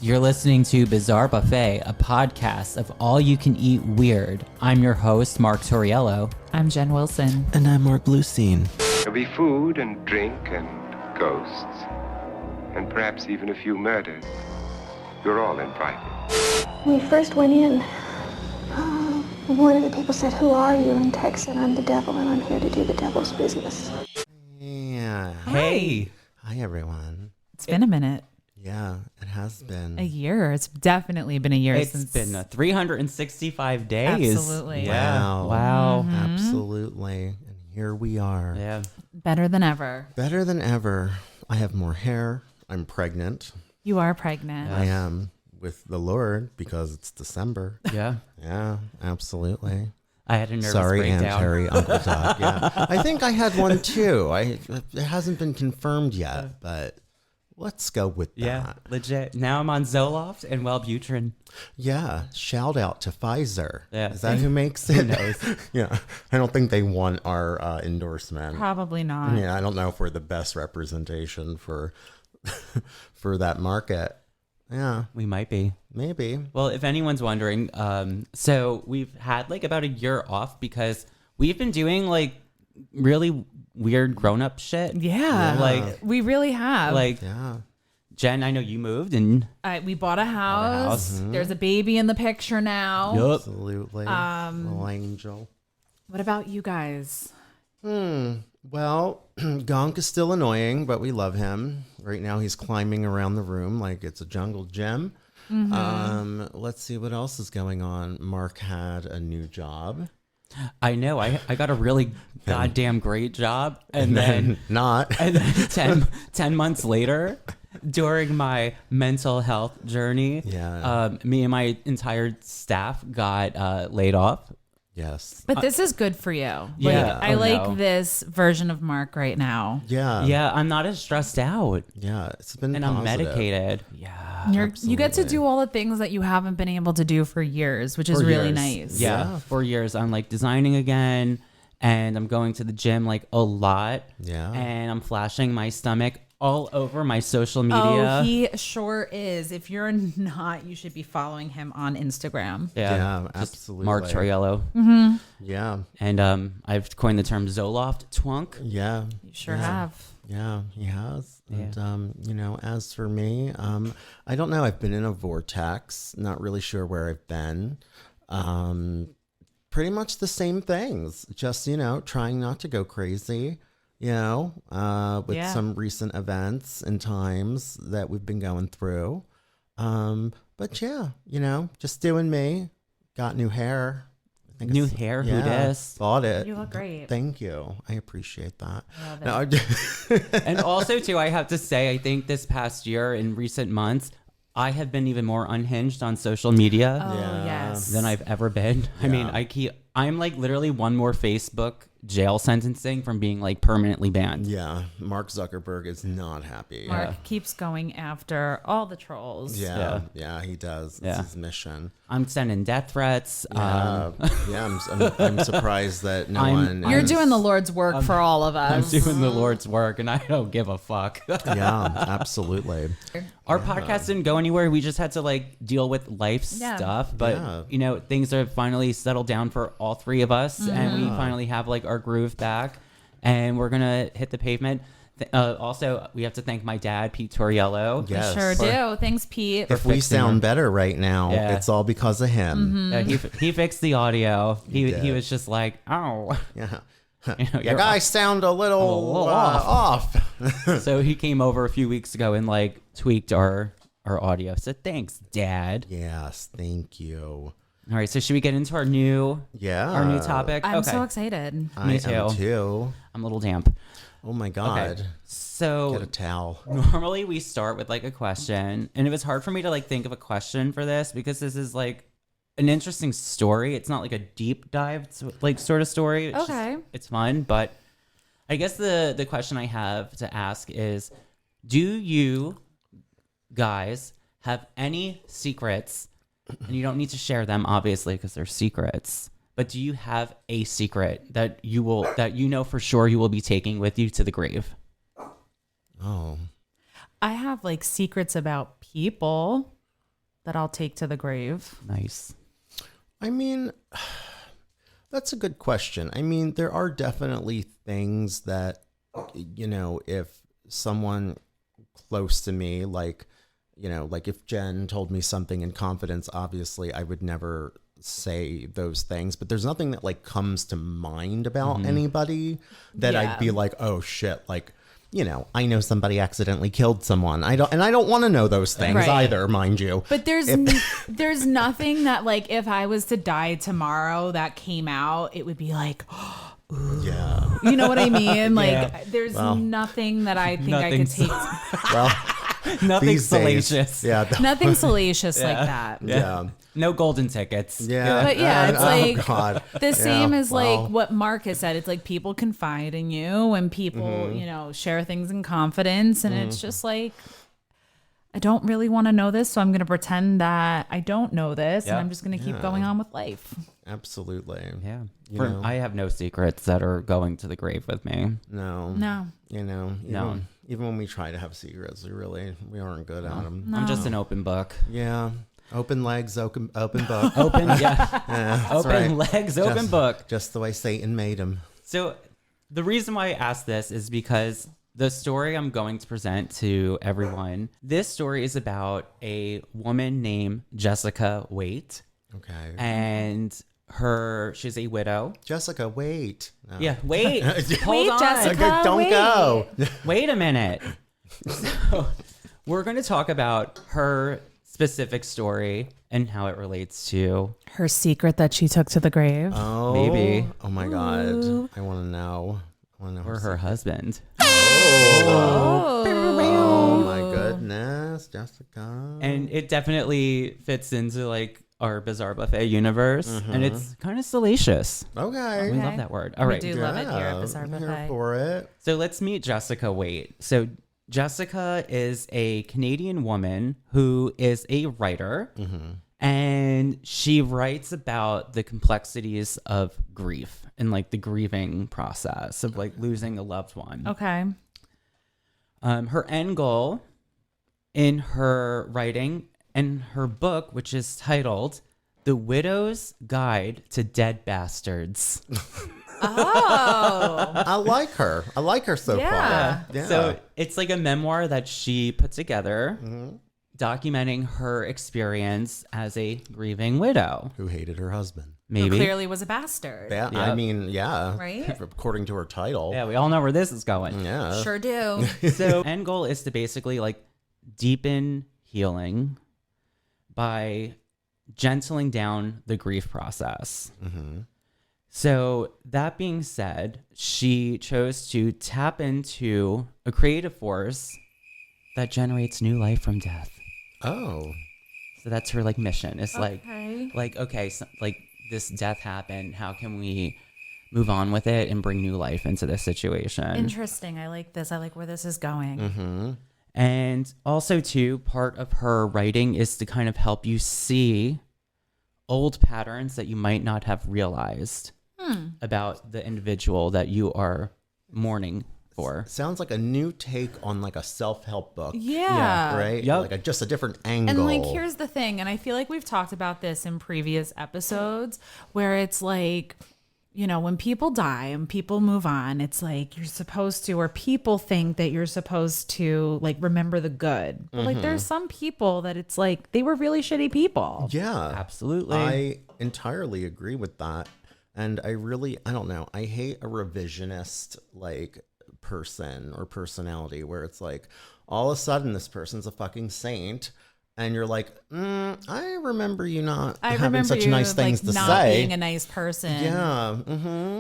You're listening to Bizarre Buffet, a podcast of all you can eat weird. I'm your host, Mark Torriello. I'm Jen Wilson. And I'm Mark Bluestein. There'll be food and drink and ghosts, and perhaps even a few murders. You're all invited. When we first went in, one of the people said, "Who are you?" And Tex said, "I'm the devil, and I'm here to do the devil's business." Yeah. Hey. Hi, everyone. It's been a minute. Yeah, it has been. A year. It's definitely been a year It's since. been 365 days. Absolutely. Wow. Wow. Absolutely. And here we are. Yeah. Better than ever. Better than ever. I have more hair. I'm pregnant. You are pregnant. I am with the Lord because it's December. Yeah. Yeah, absolutely. I had a nervous Sorry, Aunt breakdown. Terry, Uncle Doc. Yeah, I think I had one too. It hasn't been confirmed yet, but let's go with that. Yeah, legit. Now I'm on Zoloft and Wellbutrin. Yeah, shout out to Pfizer. Yeah. Is that who makes it? Who knows? Yeah, I don't think they want our endorsement. Probably not. Yeah, I don't know if we're the best representation for for that market. Yeah, We might be. maybe. Well, if anyone's wondering, so we've had like about a year off because we've been doing like really weird grown-up shit. Yeah. Like, We really have. Yeah. Jen, I know you moved and We bought a house. Mm-hmm. There's a baby in the picture now. Absolutely. Little angel. What about you guys? Well, Gonk is still annoying, but we love him. Right now he's climbing around the room like it's a jungle gym. Let's see what else is going on. Mark had a new job. I know I got a really goddamn great job. And then Not. And then 10 months later, during my mental health journey, Yeah. me and my entire staff got laid off. Yes. But this is good for you. Yeah. Like, I Oh, like no. this version of Mark right now. Yeah. Yeah, I'm not as stressed out. Yeah. It's been And positive. I'm medicated. Yeah. You get to do all the things that you haven't been able to do for years, which is For really years. nice. Yeah. 4 years. I'm like designing again. And I'm going to the gym like a lot. Yeah. And I'm flashing my stomach all over my social media. Oh, he sure is. If you're not, you should be following him on Instagram. Yeah, just absolutely. Mark Torriello. Yeah. And I've coined the term Zoloft twunk. Yeah. You sure have. Yeah, he has. Yeah. And, as for me, I don't know. I've been in a vortex, not really sure where I've been. Pretty much the same things, just, trying not to go crazy, with Yeah. some recent events and times that we've been going through. But yeah, just doing me. Got new hair. I think New it's- hair, who yeah, dis? bought it. You look great. Thank you. I appreciate that. Love it. No, And also, too, I have to say, I think this past year, in recent months, I have been even more unhinged on social media Oh, Yeah. yes. than I've ever been. I mean, I'm like literally one more Facebook jail sentencing from being like permanently banned. Yeah, Mark Zuckerberg is not happy. Mark keeps going after all the trolls. Yeah, he does. It's Yeah. his mission. I'm sending death threats. I'm surprised that no one. You're is- doing the Lord's work for all of I'm us. doing the Lord's work, and I don't give a fuck. Yeah, absolutely. Our podcast didn't go anywhere. We just had to like deal with life Yeah. stuff. But things are finally settled down for all three of us, and we finally have like our groove back, and we're gonna hit the pavement. Also, we have to thank my dad, Pete Torriello. Yes. Sure do. Thanks, Pete. If we fixing sound it. better right now, Yeah. it's all because of him. He fixed the audio. He did. was just like, oh. Yeah. You know, You you're guys sound a little off. So he came over a few weeks ago and like tweaked our audio. So thanks, Dad. Yes, thank you. All right, so should we get into our new topic? I'm so excited. I too. am too. I'm a little damp. Oh my God. Okay. So Get a towel. normally we start with like a question, and it was hard for me to like think of a question for this because this is like an interesting story. It's not like a deep dive like sort of story. It's Okay. it's fun, but I guess the question I have to ask is, do you guys have any secrets? And you don't need to share them, obviously, because they're secrets. But do you have a secret that you know for sure you will be taking with you to the grave? Oh. I have like secrets about people. that I'll take to the grave? Nice. I mean, that's a good question. I mean, there are definitely things that, you know, if someone close to me, like, you know, like if Jen told me something in confidence, obviously I would never say those things, but there's nothing that like comes to mind about anybody that I'd be like, oh shit, like, you know, I know somebody accidentally killed someone. I don't want to know those things either, mind you. But there's nothing that like if I was to die tomorrow that came out, it would be like, Yeah. you know what I mean? Like there's nothing that I think I could take. Well, Nothing these days, salacious. yeah. Nothing salacious like that. Yeah. No golden tickets. Yeah. But yeah, it's like God. the same as well. like what Mark has said. It's like people confide in you and people, you know, share things in confidence. And it's just like, I don't really want to know this. So I'm going to pretend that I don't know this. And I'm just going to keep going on with life. Absolutely. Yeah. You know? I have no secrets that are going to the grave with me. No. No. You know, No. even when we try to have secrets, we aren't good at them. I'm just an open book. Yeah. Open legs, open book. Open, yeah. That's Open right. legs, open book. Just the way Satan made him. So the reason why I asked this is because the story I'm going to present to everyone, this story is about a woman named Jessica Waite. Okay. And she's a widow. Jessica, wait. No. Yeah, wait. Hold Wait, on. Jessica. Okay, don't wait. go. Wait a minute. So we're going to talk about her specific story and how it relates to Her secret that she took to the grave. Oh, Maybe. Oh my God. I want to know. or her husband. Oh my goodness, Jessica. And it definitely fits into like our Bizarre Buffet universe, and it's kind of salacious. Okay. We love that word. All We right. do love it here at Bizarre I'm here Buffet. for it. So let's meet Jessica Waite. So Jessica is a Canadian woman who is a writer, and she writes about the complexities of grief and like the grieving process of like losing a loved one. Okay. Her end goal in her writing and her book, which is titled "The Widow's Guide to Dead Bastards." Oh. I like her. I like her so Yeah. far. Yeah. So it's like a memoir that she put together, documenting her experience as a grieving widow. Who hated her husband? Who Maybe. clearly was a bastard. Yeah. Yep. I mean, yeah. Right? According to her title. Yeah, we all know where this is going. Yeah. Sure do. So end goal is to basically like deepen healing by gentling down the grief process. So that being said, she chose to tap into a creative force that generates new life from death. Oh. So that's her like mission. It's Okay. like okay, so, like this death happened. How can we move on with it and bring new life into this situation? Interesting. I like this. I like where this is going. And also, too, part of her writing is to kind of help you see old patterns that you might not have realized about the individual that you are mourning for. Sounds like a new take on like a self-help book. Yeah. Right? Yep. Like just a different angle. And like, here's the thing, and I feel like we've talked about this in previous episodes where it's like, you know, when people die and people move on, it's like you're supposed to, or people think that you're supposed to like remember the good. But like there's some people that it's like they were really shitty people. Yeah. Absolutely. I entirely agree with that. And I don't know. I hate a revisionist like person or personality where it's like all of a sudden this person's a fucking saint and you're like, I remember you not having such nice things like, to not say. being a nice person. Yeah.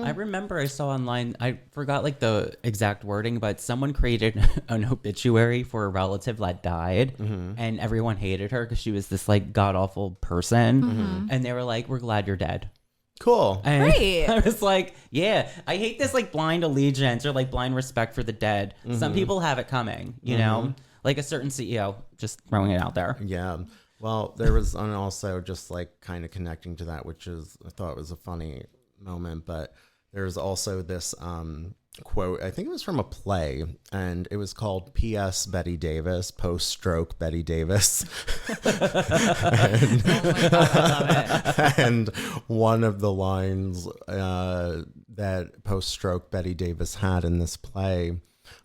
I remember I saw online, I forgot like the exact wording, but someone created an obituary for a relative that died, and everyone hated her because she was this like god awful person, and they were like, "We're glad you're dead." Cool. And Great. I was like, yeah, I hate this like blind allegiance or like blind respect for the dead. Some people have it coming, you know, like a certain CEO, just throwing it out there. Yeah. Well, there was and also just like kind of connecting to that, which is I thought was a funny moment, but there's also this quote. I think it was from a play, and it was called P.S. Betty Davis, post-stroke Betty Davis. And one of the lines that post-stroke Betty Davis had in this play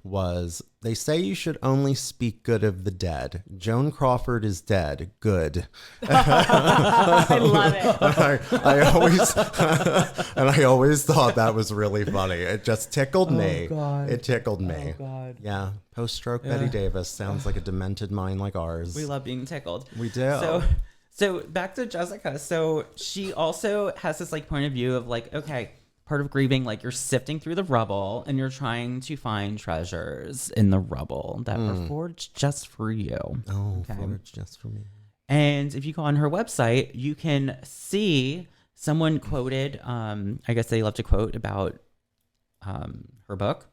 was, "They say you should only speak good of the dead. Joan Crawford is dead. Good." I love it. I always thought that was really funny. It just tickled me. God. It tickled me. Oh, God. Yeah, post-stroke Betty Davis sounds like a demented mind like ours. We love being tickled. We do. So back to Jessica. So she also has this like point of view of like, okay, part of grieving, like you're sifting through the rubble and you're trying to find treasures in the rubble that were forged just for you. Oh, forged just for me. And if you go on her website, you can see someone quoted, I guess they love to quote about her book.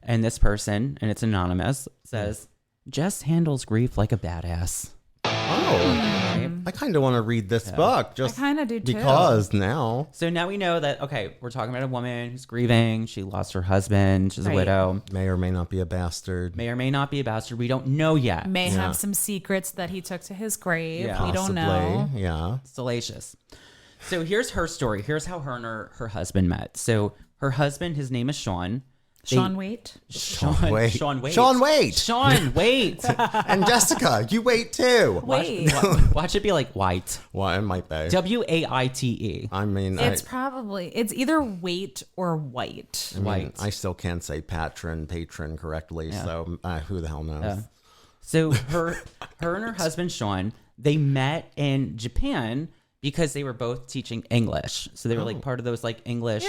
And this person, and it's anonymous, says, "Jess handles grief like a badass." Oh, I kind of want to read this book just I kind of do too. because now. So now we know that, okay, we're talking about a woman who's grieving. She lost her husband. She's a Right. widow. May or may not be a bastard. May or may not be a bastard. We don't know yet. May Yeah. have some secrets that he took to his grave. Yeah. We don't know. Yeah. Salacious. So here's her story. Here's how her and her husband met. So her husband, his name is Sean. Sean Waite. Sean Waite. Sean Waite. Sean Waite. Sean Waite. And Jessica, you wait too. Wait. Watch it be like White. Well, it might be. Waite. I mean, It's either Waite or White. White. I still can't say patron correctly, so who the hell knows? So her and her husband Sean, they met in Japan because they were both teaching English. So they were like part of those like English,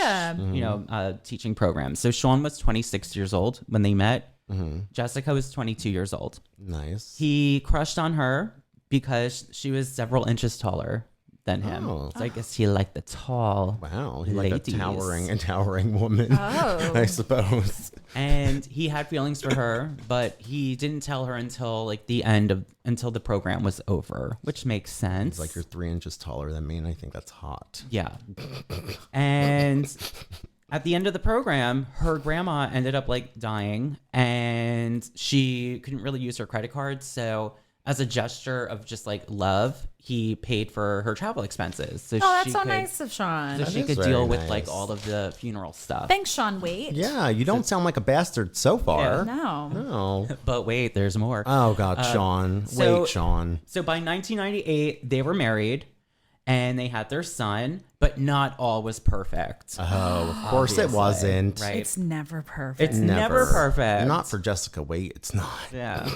teaching programs. So Sean was 26 years old when they met. Jessica was 22 years old. Nice. He crushed on her because she was several inches taller than him. Oh. So I guess he liked the tall. Wow, he like ladies. a towering woman, Oh. I suppose. And he had feelings for her, but he didn't tell her until like the end until the program was over, which makes sense. It's like you're 3 inches taller than me, and I think that's hot. Yeah. And at the end of the program, her grandma ended up like dying, and she couldn't really use her credit card. So as a gesture of just like love, he paid for her travel expenses. So Oh, that's she so could, nice of Sean. So she is could very deal with nice. like all of the funeral stuff. Thanks, Sean Waite. Yeah, you don't sound like a bastard so far. No. No. But wait, there's more. Oh God, Sean. so- Wait, Sean. So by 1998, they were married and they had their son, but not all was perfect. Oh, of course it Obviously, wasn't. Right. It's never perfect. It's never perfect. Not for Jessica Waite. It's not. Yeah.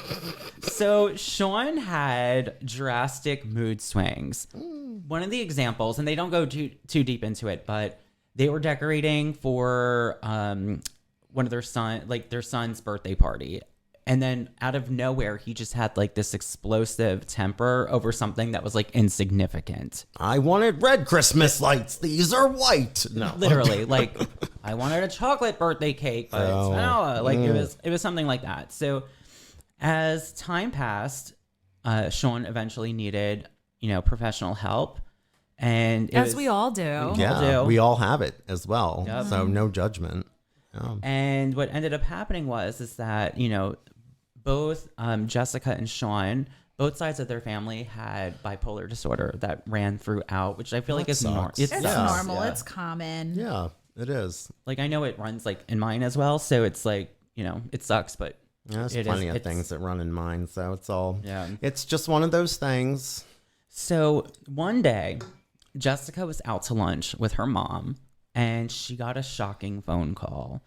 So Sean had drastic mood swings. One of the examples, and they don't go too deep into it, but they were decorating for one of their son's birthday party. And then out of nowhere, he just had like this explosive temper over something that was like insignificant. I wanted red Christmas lights. These are white. No, Literally, like I wanted a chocolate birthday cake, but it's vanilla. Like it was something like that. So as time passed, Sean eventually needed, professional help, and As we all do. Yeah, do. we all have it as well. Yep. So no judgment. And what ended up happening is that both Jessica and Sean, both sides of their family had bipolar disorder that ran throughout, which I feel like is normal. sucks. It's Yeah. normal. Yeah. It's common. Yeah, it is. Like I know it runs like in mine as well, so it's like it sucks, but There's it plenty is- of it's- things that run in mine, so it's all. Yeah. It's just one of those things. So one day, Jessica was out to lunch with her mom, and she got a shocking phone call.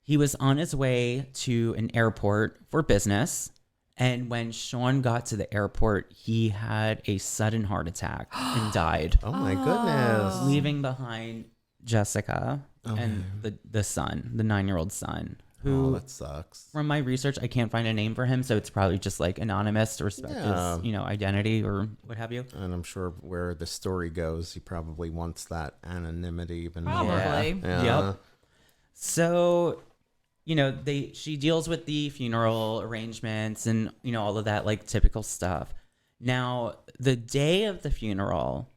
He was on his way to an airport for business, and when Sean got to the airport, he had a sudden heart attack and died, Oh my goodness. leaving behind Jessica and the son, the 9-year-old son, Oh, who, that sucks. from my research, I can't find a name for him, so it's probably just like anonymous to respect Yeah. his, identity or what have you. And I'm sure where the story goes, he probably wants that anonymity even more. Probably. Yeah. Yep. So, she deals with the funeral arrangements and, all of that like typical stuff. Now, the day of the funeral,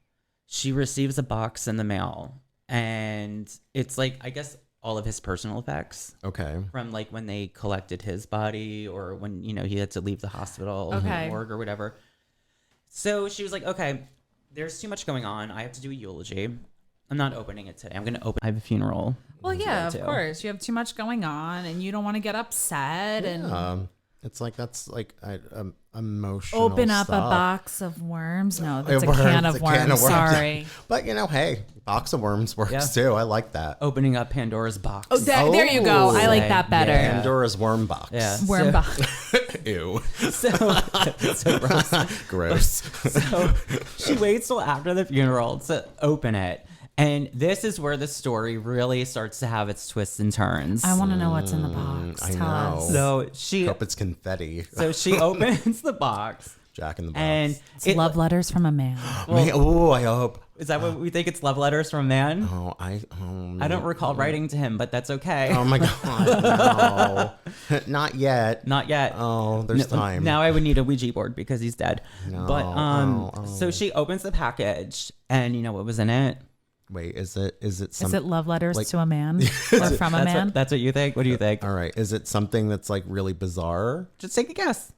she receives a box in the mail, and it's like, I guess all of his personal effects Okay. from like when they collected his body or when, you know, he had to leave the hospital Okay. or morgue or whatever. So she was like, okay, there's too much going on. I have to do a eulogy. I'm not opening it today. I'm going to open. I have a funeral. Well, yeah, too. of course. You have too much going on and you don't want to get upset and It's like that's like emotional. open up stuff. a box of worms. No, that's a Worms, can a of worms. Sorry. But you know, hey, box of worms works Yeah. too. I like that. Opening up Pandora's box. Oh, there you go. I like that better. Yeah. Pandora's worm box. Yeah. Worm so, box. Ew. so gross. Gross. So she waits till after the funeral to open it. And this is where the story really starts to have its twists and turns. I want to know what's in the box. I Tell know. us. So she Hope it's confetti. opens the box. Jack in the box. And It's love letters from a man. Oh, I hope. Is that what we think? It's love letters from a man? Oh, I don't recall writing to him, but that's okay. Oh my god, no. Not yet. Not yet. Oh, there's time. Now I would need a Ouija board because he's dead. No. But so she opens the package, and you know what was in it? Wait, is it Is some, it love letters like- to a man or from a man? That's what you think. What do you think? all right, is it something that's like really bizarre? Just take a guess.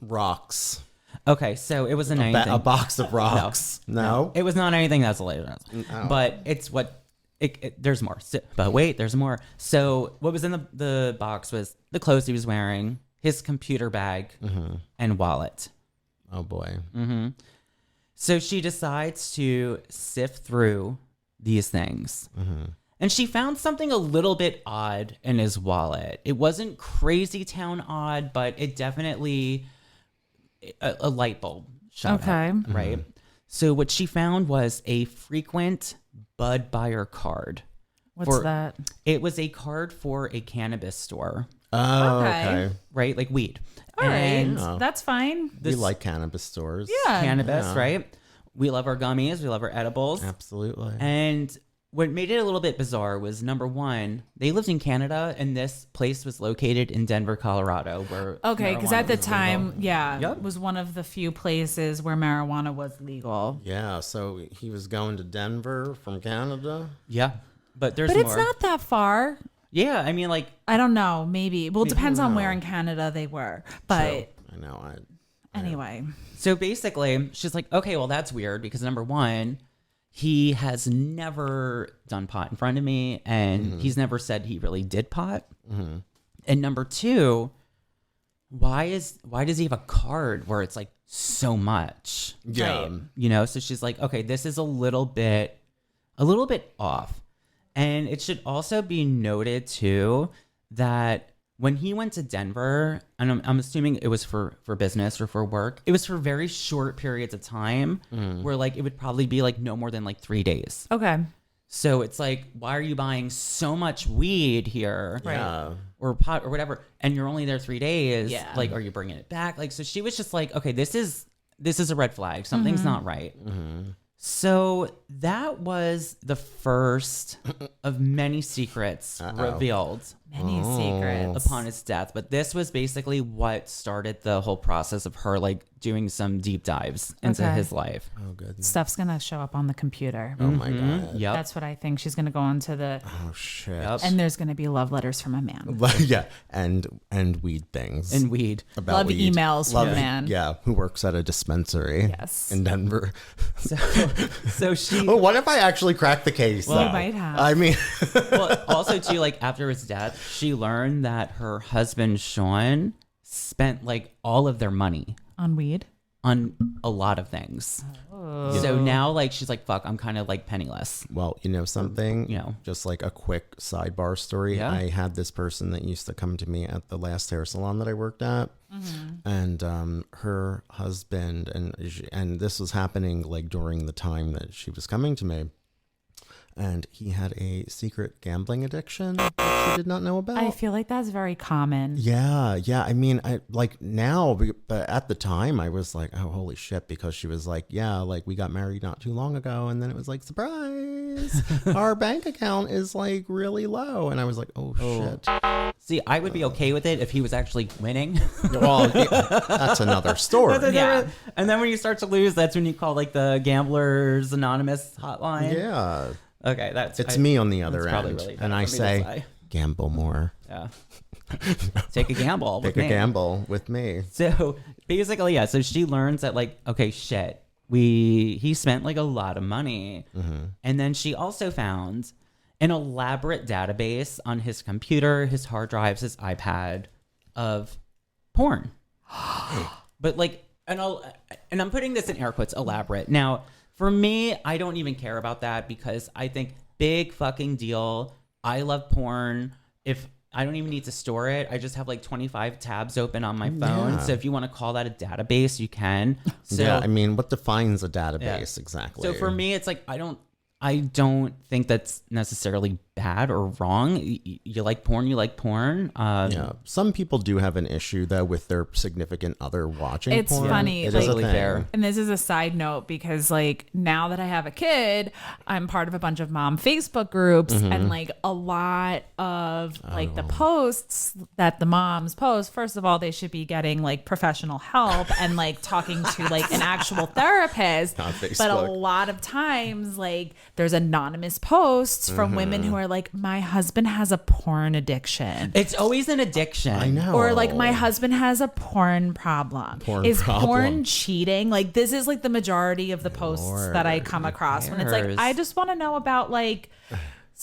Rocks. Okay, so it wasn't anything. A box of rocks. No. It was not anything that's illegal. But it's what. There's more. But wait, there's more. So what was in the box was the clothes he was wearing, his computer bag, and wallet. Oh boy. So she decides to sift through these things. And she found something a little bit odd in his wallet. It wasn't crazy town odd, but it definitely a light bulb shot Okay. up, right? So what she found was a frequent bud buyer card. What's that? It was a card for a cannabis store, Oh, Okay. okay. right? Like weed. All right. And That's fine. We like cannabis stores. Yeah. cannabis, Yeah. right? We love our gummies. We love our edibles. Absolutely. And what made it a little bit bizarre was number one, they lived in Canada, and this place was located in Denver, Colorado, where Okay, because marijuana at the was time, legal. yeah, Yep. it was one of the few places where marijuana was legal. Yeah, so he was going to Denver from Canada. Yeah, but there's But more. it's not that far. Yeah, I mean, like, I don't know. Maybe. Well, it depends on where in Canada they were. But I know. anyway. so basically, she's like, okay, well, that's weird because number one, he has never done pot in front of me, and he's never said he really did pot. And number two, why does he have a card where it's like so much? Yeah. You know, so she's like, okay, this is a little bit off. And it should also be noted too that when he went to Denver, and I'm assuming it was for business or for work, it was for very short periods of time where like it would probably be like no more than like 3 days. Okay. So it's like, why are you buying so much weed here? Yeah. Or pot or whatever, and you're only there 3 days. Yeah. Like, are you bringing it back? Like, so she was just like, okay, this is a red flag. Something's not right. So that was the first of many secrets revealed Many secrets. upon his death. But this was basically what started the whole process of her like doing some deep dives into Okay. his life. Oh, good. Stuff's going to show up on the computer. Oh my god. Yep. That's what I think. She's going to go into the, Oh shit. Yep. and there's going to be love letters from a man. Yeah, and weed things. And weed. about Love weed. emails from a man. Yeah, who works at a dispensary. Yes. In Denver. So she Oh, what if I actually cracked the case? You though? might have. I mean, well, also too, like after his death, she learned that her husband Sean spent like all of their money On weed. on a lot of things. So now like she's like, fuck, I'm kind of like penniless. well, you know something. You know. just like a quick sidebar story. Yeah. I had this person that used to come to me at the last hair salon that I worked at, and her husband and this was happening like during the time that she was coming to me. And he had a secret gambling addiction that she did not know about. I feel like that's very common. Yeah. I mean, I like now, but at the time I was like, oh, holy shit, because she was like, yeah, like we got married not too long ago. And then it was like, surprise, our bank account is like really low. And I was like, oh, shit. See, I would be okay with it if he was actually winning. Well, yeah, that's another story. Yeah. And then when you start to lose, that's when you call like the Gamblers Anonymous hotline. Yeah. Okay, It's me on the other that's probably end, really bad and for I me to say, gamble more. Yeah. Take a gamble. Take with a me. gamble with me. So basically, yeah. So she learns that like, okay, shit, he spent like a lot of money, and then she also found an elaborate database on his computer, his hard drives, his iPad of porn. But like, and I'm putting this in air quotes, elaborate. Now, for me, I don't even care about that because I think big fucking deal. I love porn. If I don't even need to store it, I just have like 25 tabs open on my phone. Yeah. So if you want to call that a database, you can. So, Yeah, I mean, what defines a database exactly? So for me, it's like I don't think that's necessarily bad or wrong. You like porn, you like porn. Yeah, some people do have an issue though with their significant other watching. It's porn. funny, It is like- a Totally thing. fair. And this is a side note because like now that I have a kid, I'm part of a bunch of mom Facebook groups and like a lot of like the posts that the moms post, first of all, they should be getting like professional help and like talking to like an actual therapist. On But a Facebook. lot of times like there's anonymous posts from women who are like, my husband has a porn addiction. It's always an addiction. I know. Or like my husband has a porn problem. Porn Is problem. porn cheating? Like this is like the majority of the posts that I come across when it's like cares? I just want to know about like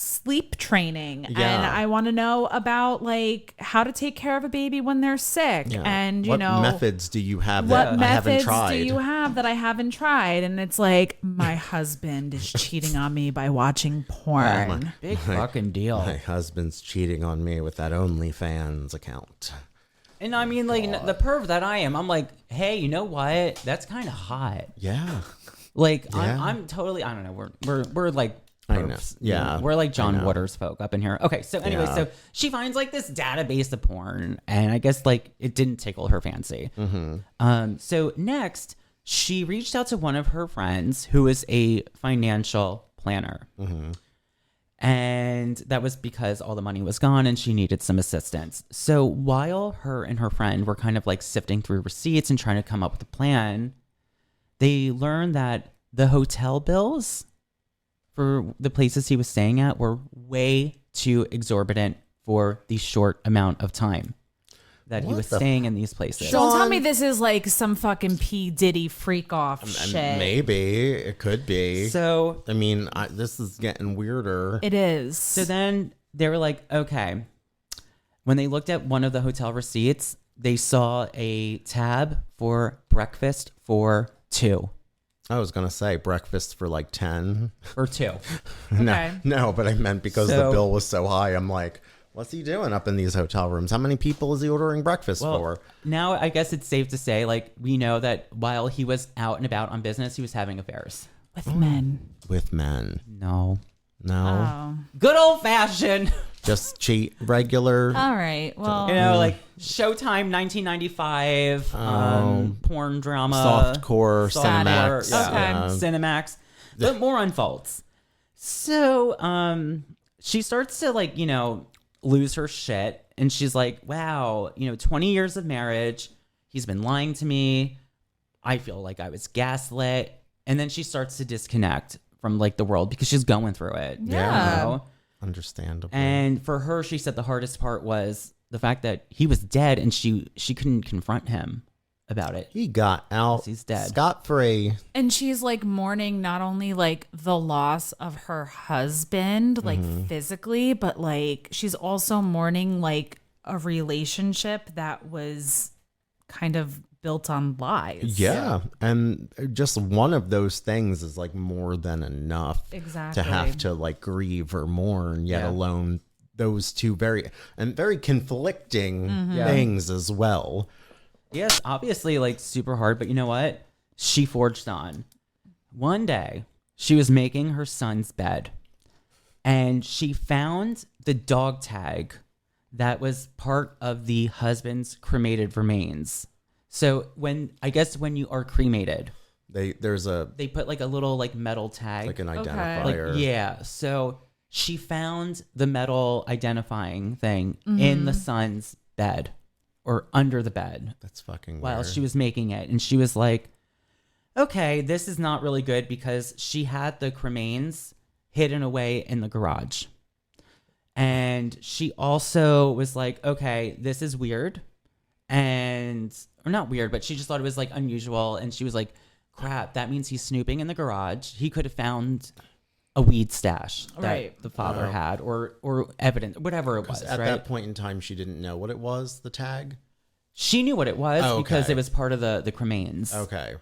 sleep training and Yeah. I want to know about like how to take care of a baby when they're sick Yeah. and you what know methods do you have that what I haven't methods tried? do you have that I haven't tried? And it's like my husband is cheating on me by watching porn. Big fucking deal. My husband's cheating on me with that OnlyFans account. And I mean, like the perv that I am, I'm like, hey, you know what? That's kind of hot. Yeah. Like Yeah. I'm totally. I don't know. We're like. I know. pervs. Yeah. We're like I John know. Waters folk up in here. Okay, so anyway, Yeah. so she finds like this database of porn, and I guess like it didn't tickle her fancy. So next, she reached out to one of her friends who is a financial planner. And that was because all the money was gone and she needed some assistance. So while her and her friend were kind of like sifting through receipts and trying to come up with a plan, they learned that the hotel bills for the places he was staying at were way too exorbitant for the short amount of time that he What was the staying in these places. Don't tell Sean- me this is like some fucking P. Diddy freak off shit. Maybe it could be. So I mean, this is getting weirder. It is. So then they were like, okay. When they looked at one of the hotel receipts, they saw a tab for breakfast for two. I was gonna say breakfast for like 10. For two. Okay. No, but I meant because the So- bill was so high. I'm like, what's he doing up in these hotel rooms? How many people is he ordering breakfast Well, for? now I guess it's safe to say, like, we know that while he was out and about on business, he was having affairs. With men. With men? No. No, Oh. Good old fashioned, just cheat regular. All right. Well, you know, like Showtime 1995, porn drama. Softcore, Got it. Cinemax. Okay. Cinemax, but more unfolds. So, she starts to like, you know, lose her shit, and she's like, "Wow, 20 years of marriage, he's been lying to me. I feel like I was gaslit." And then she starts to disconnect from like the world because she's going through it. Yeah. Understandable. And for her, she said the hardest part was the fact that he was dead, and she couldn't confront him about it. He got out He's dead. scot-free. and she's like mourning not only like the loss of her husband, like physically, but like she's also mourning like a relationship that was kind of built on lies. Yeah. And just one of those things is like more than enough Exactly. to have to like grieve or mourn, yet Yeah. alone those two very conflicting things as well. Yes, obviously, like super hard, but you know what? She forged on. One day, she was making her son's bed, and she found the dog tag that was part of the husband's cremated remains. So when you are cremated, There's a they put like a little like metal tag, like an Okay. identifier. like, yeah. So she found the metal identifying thing in the son's bed or under the bed That's fucking while weird. she was making it. And she was like, okay, this is not really good because she had the cremains hidden away in the garage. And she also was like, okay, this is weird. Or not weird, but she just thought it was like unusual. And she was like, crap, that means he's snooping in the garage. He could have found a weed stash that the father had or evidence, whatever it was. At right? that point in time, she didn't know what it was, the tag. She knew what it was because okay. it was part of the cremains. Okay.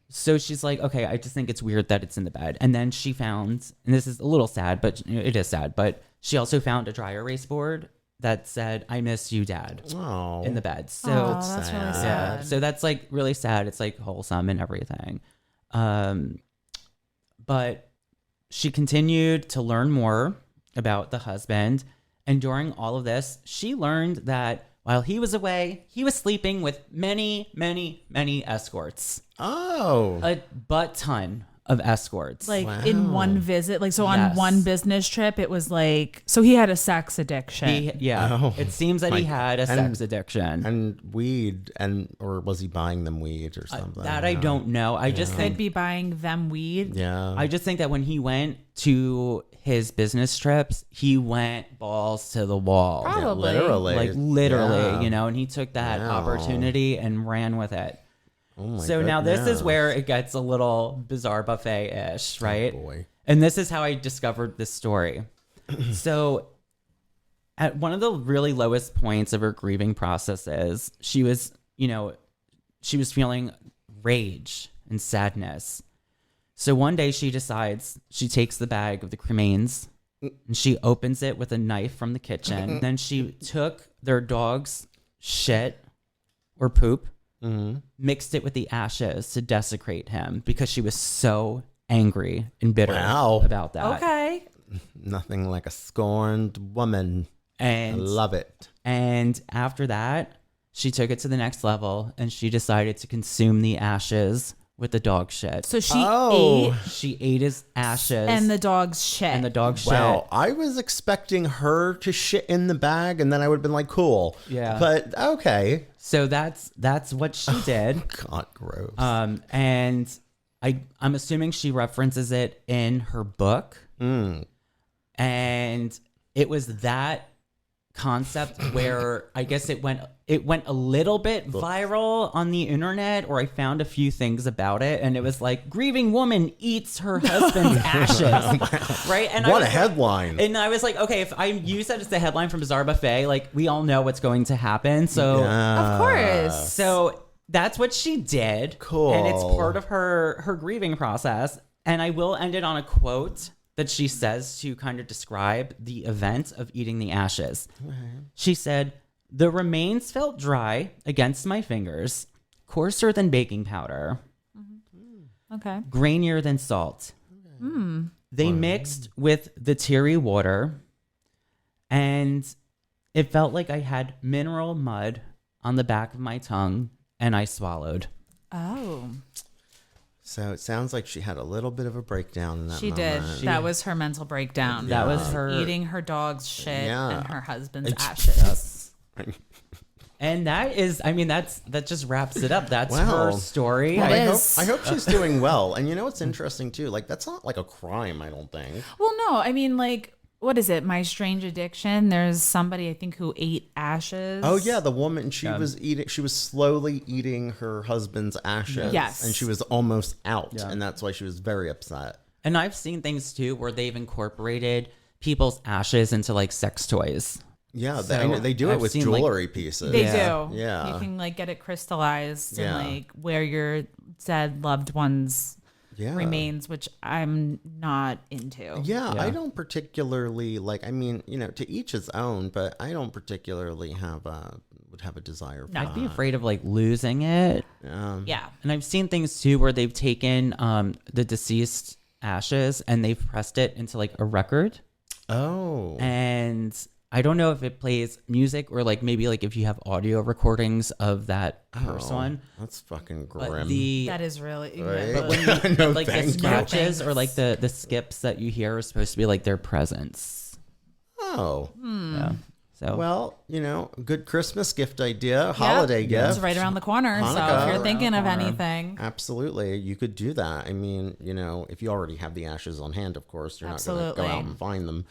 So she's like, okay, I just think it's weird that it's in the bed. And then she found, and this is a little sad, but it is sad, but she also found a dry erase board that said, I miss you, Dad, Oh. in the bed. So, That's really sad. sad. yeah, so that's like really sad. It's like wholesome and everything. But she continued to learn more about the husband. And during all of this, she learned that while he was away, he was sleeping with many, many, many escorts. Oh. A butt ton of escorts. Like in one visit, like so on Yes. one business trip, it was like so he had a sex addiction. Oh, it seems that he my- had a sex addiction. And weed, or was he buying them weed or something? That I don't know. I just Could think be buying them weed. Yeah. I just think that when he went to his business trips, he went balls to the wall. Probably. Literally. Like literally, Yeah. you know, and he took that Wow. opportunity and ran with it. Oh my So now this is goodness. where it gets a little bizarre buffet-ish, right? Oh boy. And this is how I discovered this story. So at one of the really lowest points of her grieving processes, she was feeling rage and sadness. So one day she decides she takes the bag of the cremains and she opens it with a knife from the kitchen. Then she took their dog's shit or poop, mixed it with the ashes to desecrate him because she was so angry and bitter Wow. about that. Okay. Nothing like a scorned woman. I And love it. And after that, she took it to the next level and she decided to consume the ashes with the dog shit. So she Oh. ate She ate his ashes and the dog's shit. and the dog shit. Wow, I was expecting her to shit in the bag, and then I would have been like, "Cool." Yeah. But okay. So that's what she did. God, gross. And I'm assuming she references it in her book. And it was that concept where I guess it went a little bit viral on the internet, or I found a few things about it, and it was like grieving woman eats her husband's ashes, right? And What I a was headline. Like, and I was like, okay, if I use that as the headline from Bizarre Buffet, like we all know what's going to happen. So of course. so that's what she did. Cool. And it's part of her grieving process. And I will end it on a quote that she says to kind of describe the event of eating the ashes. She said, "The remains felt dry against my fingers, coarser than baking powder, Okay. grainier than salt. They mixed with the teary water, and it felt like I had mineral mud on the back of my tongue, and I swallowed." Oh. So it sounds like she had a little bit of a breakdown in that She did. moment. That was her mental breakdown. That was her. Eating her dog's shit Yeah. and her husband's ashes. And that is, I mean, that just wraps it up. That's Wow. her story. Well, I it hope, is. I hope she's doing well. And you know what's interesting too? Like that's not like a crime, I don't think. Well, no, I mean, like, what is it? My Strange Addiction. There's somebody I think who ate ashes. Oh yeah, the woman she was slowly eating her husband's ashes. Yes. And she was almost out. And that's why she was very upset. And I've seen things too where they've incorporated people's ashes into like sex toys. Yeah, So, they do it I've with seen, like- jewelry pieces. They Yeah. do. Yeah. You can like get it crystallized Yeah. and like where your dead loved one's Yeah. remains, which I'm not into. Yeah, Yeah. I don't particularly like. I mean, you know, to each his own. But I don't particularly would have a desire for I'd be that. afraid of like losing it. Yeah. And I've seen things too where they've taken the deceased ashes and they've pressed it into like a record. Oh, And I don't know if it plays music or like maybe like if you have audio recordings of that person. that's fucking But grim. That is really. Right? But when you, No, like the thank you. scratches No, or like the skips that you hear are supposed to be like their presence. oh, Yeah. So Well, good Christmas gift idea, holiday gift. It's right around the corner. So Hanukkah. if you're thinking of Around the corner. anything, Absolutely. You could do that. I mean, if you already have the ashes on hand, of course, you're not going to go Absolutely. out and find them.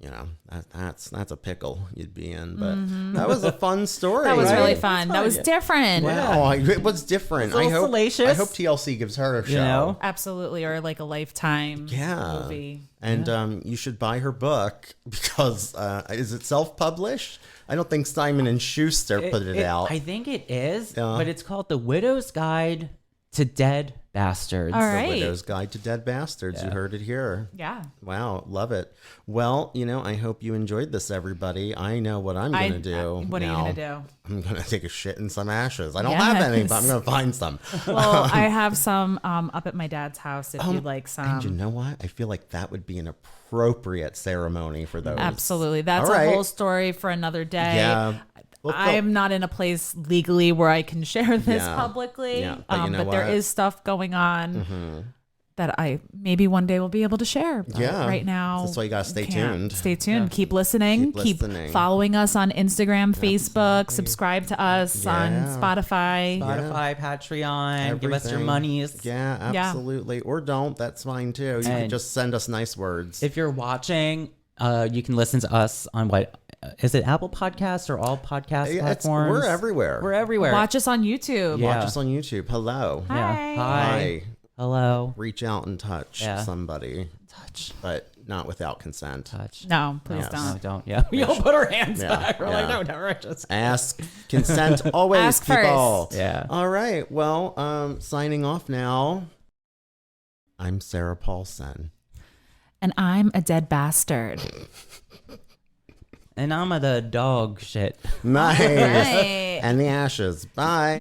That's a pickle you'd be in. But that was a fun story. that was right? really fun. That was different. Wow, it was different. It's a little salacious. I hope TLC gives her a show. know? Absolutely. Or like a Lifetime Yeah. movie. And you should buy her book because is it self-published? I don't think Simon and Schuster put it out. I think it is, Yeah. but it's called The Widow's Guide to Dead Bastards. All The right. Widow's Guide to Dead Bastards. You heard it here. Yeah. Wow, love it. Well, I hope you enjoyed this, everybody. I know what I'm going to do. What are you now. going to do? I'm going to take a shit in some ashes. I don't have any, but I'm going to find some. Well, I have some up at my dad's house if you'd like And you some. know what? I feel like that would be an appropriate ceremony for those. Absolutely. That's All right. a whole story for another day. Yeah. Well, I'm not in a place legally where I can share this Yeah. publicly. Yeah, but you know but there what? Mm-hmm. is stuff going on that I maybe one day will be able to share. But Yeah. right now, That's why you gotta stay can't. tuned. Stay tuned. Keep listening. Keep listening. following us on Instagram, Facebook. Subscribe to us on Yeah. Spotify. Spotify, Patreon, give us your Everything. monies. Yeah, Yeah. absolutely. Or don't. That's fine too. You can And- just send us nice words. If you're watching, you can listen to us on is it Apple Podcasts or all podcast platforms? We're everywhere. We're everywhere. Watch us on YouTube. Yeah. Watch us on YouTube. Hello. Yeah. Hi. Hi. Hello. Reach out and touch Yeah. somebody, Touch. but not without consent. Touch. No, please Yes. don't. No, don't. Yeah. We all put our hands Yeah, back. We're like, yeah. no, never. Just. Ask consent always, Ask people. first. Yeah. All right. Well, signing off now. I'm Sarah Paulson. And I'm a dead bastard. And I'm the dog shit. Nice. Right. And the ashes. Bye.